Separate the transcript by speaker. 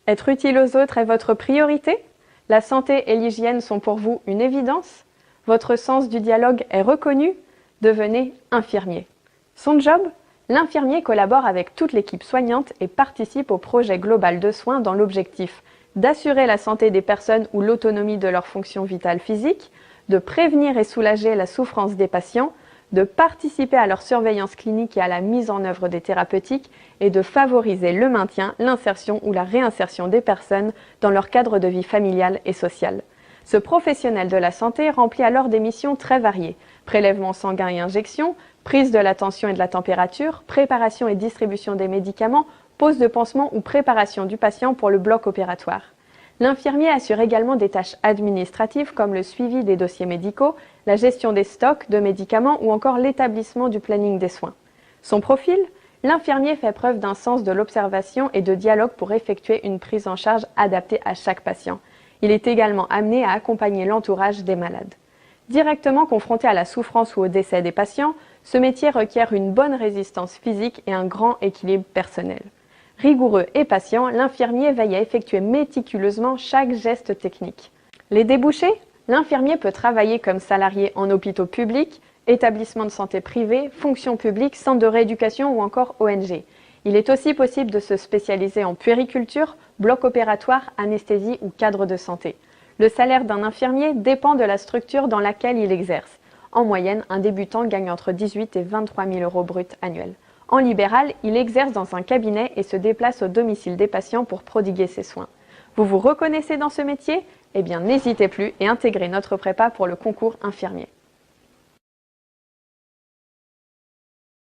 Speaker 1: Être utile aux autres est votre priorité? La santé et l'hygiène sont pour vous une évidence? Votre sens du dialogue est reconnu? Devenez infirmier. Son job? L'infirmier collabore avec toute l'équipe soignante et participe au projet global de soins dans l'objectif d'assurer la santé des personnes ou l'autonomie de leurs fonctions vitales physiques, de prévenir et soulager la souffrance des patients, de participer à leur surveillance clinique et à la mise en œuvre des thérapeutiques et de favoriser le maintien, l'insertion ou la réinsertion des personnes dans leur cadre de vie familiale et social. Ce professionnel de la santé remplit alors des missions très variées: prélèvement sanguin et injection, prise de la tension et de la température, préparation et distribution des médicaments, pose de pansement ou préparation du patient pour le bloc opératoire. L'infirmier assure également des tâches administratives comme le suivi des dossiers médicaux, la gestion des stocks de médicaments ou encore l'établissement du planning des soins. Son profil? L'infirmier fait preuve d'un sens de l'observation et de dialogue pour effectuer une prise en charge adaptée à chaque patient. Il est également amené à accompagner l'entourage des malades. Directement confronté à la souffrance ou au décès des patients, ce métier requiert une bonne résistance physique et un grand équilibre personnel. Rigoureux et patient, l'infirmier veille à effectuer méticuleusement chaque geste technique. Les débouchés? L'infirmier peut travailler comme salarié en hôpitaux publics, établissements de santé privés, fonction publique, centres de rééducation ou encore ONG. Il est aussi possible de se spécialiser en puériculture, bloc opératoire, anesthésie ou cadre de santé. Le salaire d'un infirmier dépend de la structure dans laquelle il exerce. En moyenne, un débutant gagne entre 18 et 23 000 € bruts annuels. En libéral, il exerce dans un cabinet et se déplace au domicile des patients pour prodiguer ses soins. Vous vous reconnaissez dans ce métier? Eh bien, n'hésitez plus et intégrez notre prépa pour le concours infirmier.